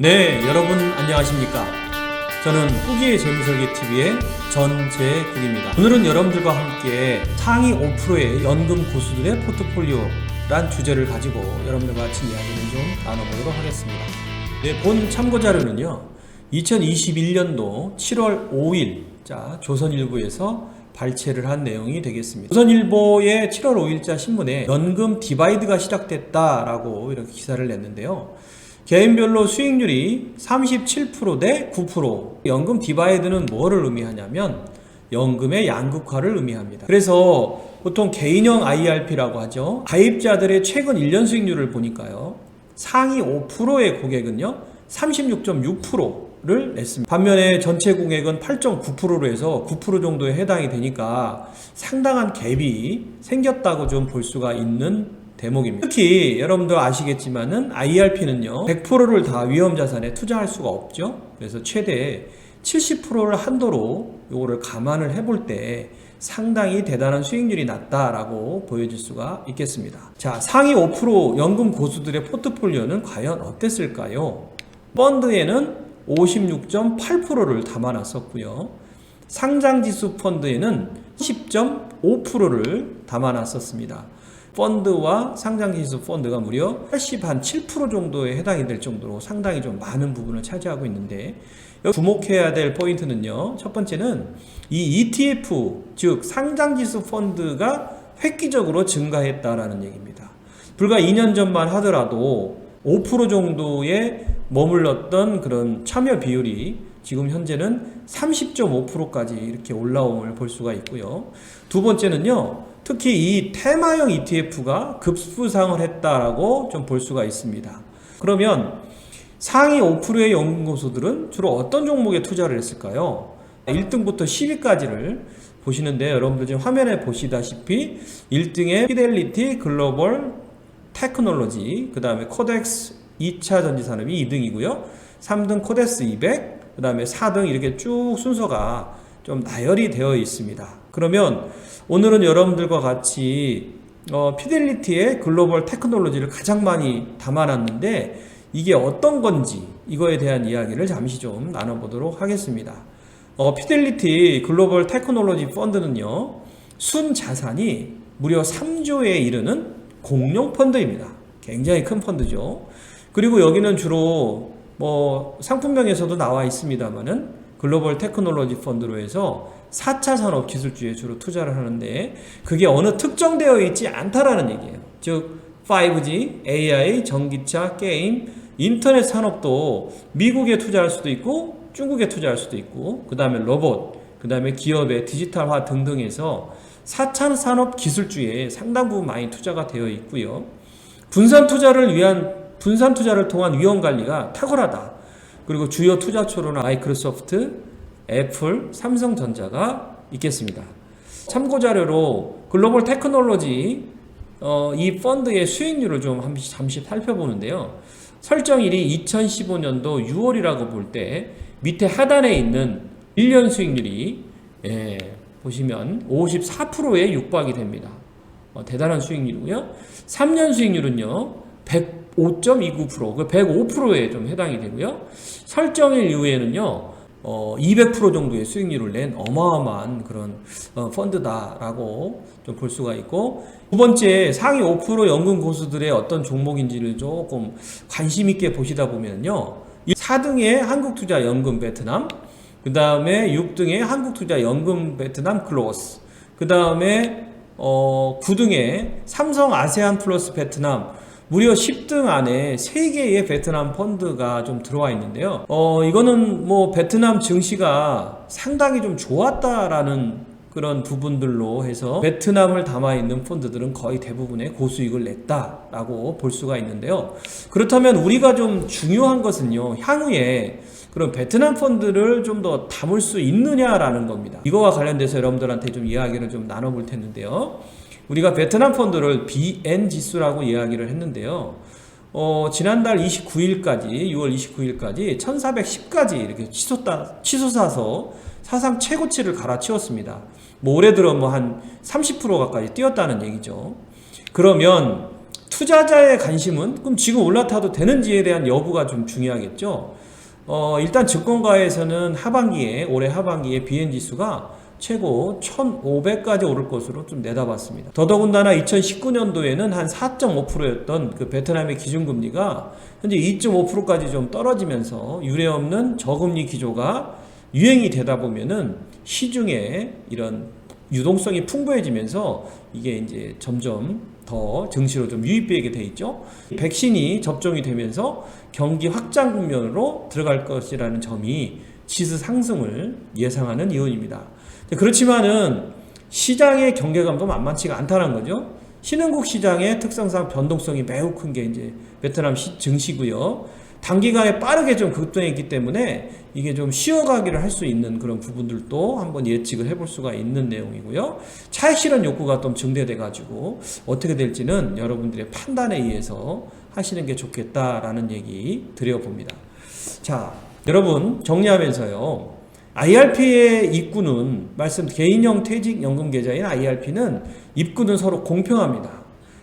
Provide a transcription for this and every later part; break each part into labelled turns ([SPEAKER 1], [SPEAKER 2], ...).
[SPEAKER 1] 네, 여러분 안녕하십니까? 저는 꾸기의 재무설계TV의 전재국입니다. 오늘은 여러분들과 함께 상위 5%의 연금 고수들의 포트폴리오란 주제를 가지고 여러분들과 같이 이야기를 좀 나눠보도록 하겠습니다. 네, 본 참고자료는요 2021년도 7월 5일 조선일보에서 발췌를 한 내용이 되겠습니다. 조선일보의 7월 5일자 신문에 연금 디바이드가 시작됐다라고 이렇게 기사를 냈는데요. 개인별로 수익률이 37% 대 9%. 연금 디바이드는 뭐를 의미하냐면 연금의 양극화를 의미합니다. 그래서 보통 개인형 IRP라고 하죠. 가입자들의 최근 1년 수익률을 보니까요. 상위 5%의 고객은요. 36.6%를 냈습니다. 반면에 전체 고객은 8.9%로 해서 9% 정도에 해당이 되니까 상당한 갭이 생겼다고 좀 볼 수가 있는 대목입니다. 특히 여러분들 아시겠지만은 IRP는요 100%를 다 위험자산에 투자할 수가 없죠. 그래서 최대 70%를 한도로 요거를 감안을 해볼 때 상당히 대단한 수익률이 났다라고 보여질 수가 있겠습니다. 자, 상위 5% 연금 고수들의 포트폴리오는 과연 어땠을까요? 펀드에는 56.8%를 담아놨었고요. 상장지수 펀드에는 10.5%를 담아놨었습니다. 펀드와 상장지수 펀드가 무려 87% 정도에 해당이 될 정도로 상당히 좀 많은 부분을 차지하고 있는데, 여기 주목해야 될 포인트는요, 첫 번째는 이 ETF, 즉 상장지수 펀드가 획기적으로 증가했다라는 얘기입니다. 불과 2년 전만 하더라도 5% 정도에 머물렀던 그런 참여 비율이 지금 현재는 30.5%까지 이렇게 올라옴을 볼 수가 있고요. 두 번째는요, 특히 이 테마형 ETF가 급부상을 했다라고 좀 볼 수가 있습니다. 그러면 상위 5%의 연금고수들은 주로 어떤 종목에 투자를 했을까요? 1등부터 10위까지를 보시는데, 여러분들 지금 화면에 보시다시피 1등에 피델리티 글로벌 테크놀로지, 그 다음에 코덱스 2차 전지산업이 2등이고요. 3등 코덱스 200, 그 다음에 4등 이렇게 쭉 순서가 좀 나열이 되어 있습니다. 그러면 오늘은 여러분들과 같이 피델리티의 글로벌 테크놀로지를 가장 많이 담아놨는데, 이게 어떤 건지 이거에 대한 이야기를 잠시 좀 나눠보도록 하겠습니다. 피델리티 글로벌 테크놀로지 펀드는요, 순 자산이 무려 3조에 이르는 공룡 펀드입니다. 굉장히 큰 펀드죠. 그리고 여기는 주로 상품명에서도 나와 있습니다만은 글로벌 테크놀로지 펀드로 해서 4차 산업 기술주에 주로 투자를 하는데, 그게 어느 특정되어 있지 않다라는 얘기예요. 즉 5G, AI, 전기차, 게임, 인터넷 산업도 미국에 투자할 수도 있고 중국에 투자할 수도 있고, 그 다음에 로봇, 그 다음에 기업의 디지털화 등등해서 4차 산업 기술주에 상당 부분 많이 투자가 되어 있고요. 분산 투자를 통한 위험 관리가 탁월하다. 그리고 주요 투자처로는 마이크로소프트, 애플, 삼성전자가 있겠습니다. 참고자료로 글로벌 테크놀로지 이 펀드의 수익률을 좀 잠시 살펴보는데요. 설정일이 2015년도 6월이라고 볼 때 밑에 하단에 있는 1년 수익률이 보시면 54%에 육박이 됩니다. 대단한 수익률이고요. 3년 수익률은요 105.29%, 105%에 좀 해당이 되고요. 설정일 이후에는요 200% 정도의 수익률을 낸 어마어마한 그런 펀드다라고 좀 볼 수가 있고, 두 번째 상위 5% 연금 고수들의 어떤 종목인지를 조금 관심 있게 보시다 보면요, 4등에 한국투자연금 베트남, 그 다음에 6등에 한국투자연금 베트남 클로스, 그 다음에 9등에 삼성 아세안 플러스 베트남, 무려 10등 안에 3개의 베트남 펀드가 좀 들어와 있는데요. 이거는 베트남 증시가 상당히 좀 좋았다라는 그런 부분들로 해서 베트남을 담아있는 펀드들은 거의 대부분의 고수익을 냈다라고 볼 수가 있는데요. 그렇다면 우리가 좀 중요한 것은요, 향후에 그런 베트남 펀드를 좀 더 담을 수 있느냐라는 겁니다. 이거와 관련돼서 여러분들한테 좀 이야기를 좀 나눠볼 텐데요. 우리가 베트남 펀드를 BN 지수라고 이야기를 했는데요. 지난달 29일까지, 6월 29일까지 1410까지 이렇게 치솟아서 사상 최고치를 갈아치웠습니다. 올해 들어 한 30% 가까이 뛰었다는 얘기죠. 그러면 투자자의 관심은 그럼 지금 올라타도 되는지에 대한 여부가 좀 중요하겠죠. 일단 증권가에서는 올해 하반기에 BN 지수가 최고 1,500까지 오를 것으로 좀 내다봤습니다. 더더군다나 2019년도에는 한 4.5%였던 그 베트남의 기준금리가 현재 2.5%까지 좀 떨어지면서 유례없는 저금리 기조가 유행이 되다 보면은 시중에 이런 유동성이 풍부해지면서 이게 이제 점점 더 증시로 좀 유입되게 돼 있죠. 백신이 접종이 되면서 경기 확장 국면으로 들어갈 것이라는 점이 지수 상승을 예상하는 이유입니다. 그렇지만은 시장의 경계감도 만만치가 않다는 거죠. 신흥국 시장의 특성상 변동성이 매우 큰 게 이제 베트남 증시고요. 단기간에 빠르게 좀 급등했기 때문에 이게 좀 쉬어가기를 할 수 있는 그런 부분들도 한번 예측을 해볼 수가 있는 내용이고요. 차익 실현 욕구가 좀 증대돼 가지고 어떻게 될지는 여러분들의 판단에 의해서 하시는 게 좋겠다라는 얘기 드려봅니다. 자, 여러분 정리하면서요. IRP의 입구는 개인형 퇴직연금 계좌인 IRP는 입구는 서로 공평합니다.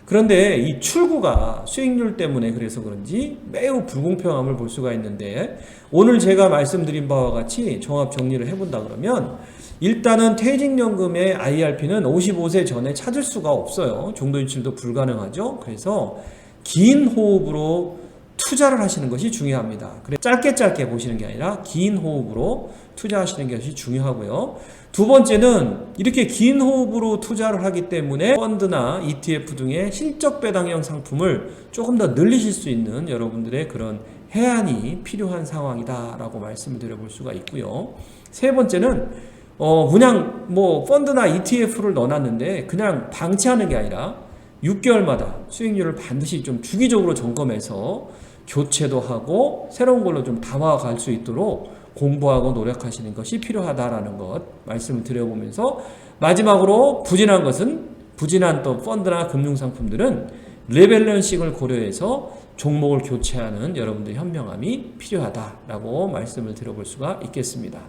[SPEAKER 1] 그런데 이 출구가 수익률 때문에 그래서 그런지 매우 불공평함을 볼 수가 있는데 오늘 제가 말씀드린 바와 같이 종합 정리를 해본다 그러면 일단은 퇴직연금의 IRP는 55세 전에 찾을 수가 없어요. 종도 유출도 불가능하죠. 그래서 긴 호흡으로 투자를 하시는 것이 중요합니다. 그래서 짧게 보시는 게 아니라 긴 호흡으로 투자하시는 것이 중요하고요. 두 번째는 이렇게 긴 호흡으로 투자를 하기 때문에 펀드나 ETF 등의 실적 배당형 상품을 조금 더 늘리실 수 있는 여러분들의 그런 해안이 필요한 상황이다라고 말씀을 드려볼 수가 있고요. 세 번째는 그냥 펀드나 ETF를 넣어놨는데 그냥 방치하는 게 아니라 6개월마다 수익률을 반드시 좀 주기적으로 점검해서 교체도 하고 새로운 걸로 좀 담아갈 수 있도록 공부하고 노력하시는 것이 필요하다라는 것 말씀을 드려보면서 마지막으로 부진한 또 펀드나 금융상품들은 리밸런싱을 고려해서 종목을 교체하는 여러분들의 현명함이 필요하다라고 말씀을 드려볼 수가 있겠습니다.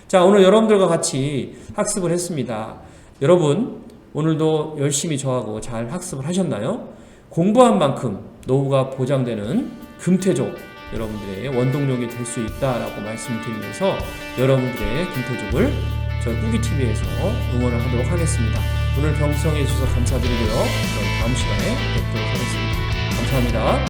[SPEAKER 1] 자, 오늘 여러분들과 같이 학습을 했습니다. 여러분 오늘도 열심히 저하고 잘 학습을 하셨나요? 공부한 만큼 노후가 보장되는 금태족 여러분들의 원동력이 될 수 있다라고 말씀드리면서 여러분들의 금태족을 저희 꾸기TV에서 응원을 하도록 하겠습니다. 오늘 경청해 주셔서 감사드리고요. 저는 다음 시간에 뵙도록 하겠습니다. 감사합니다.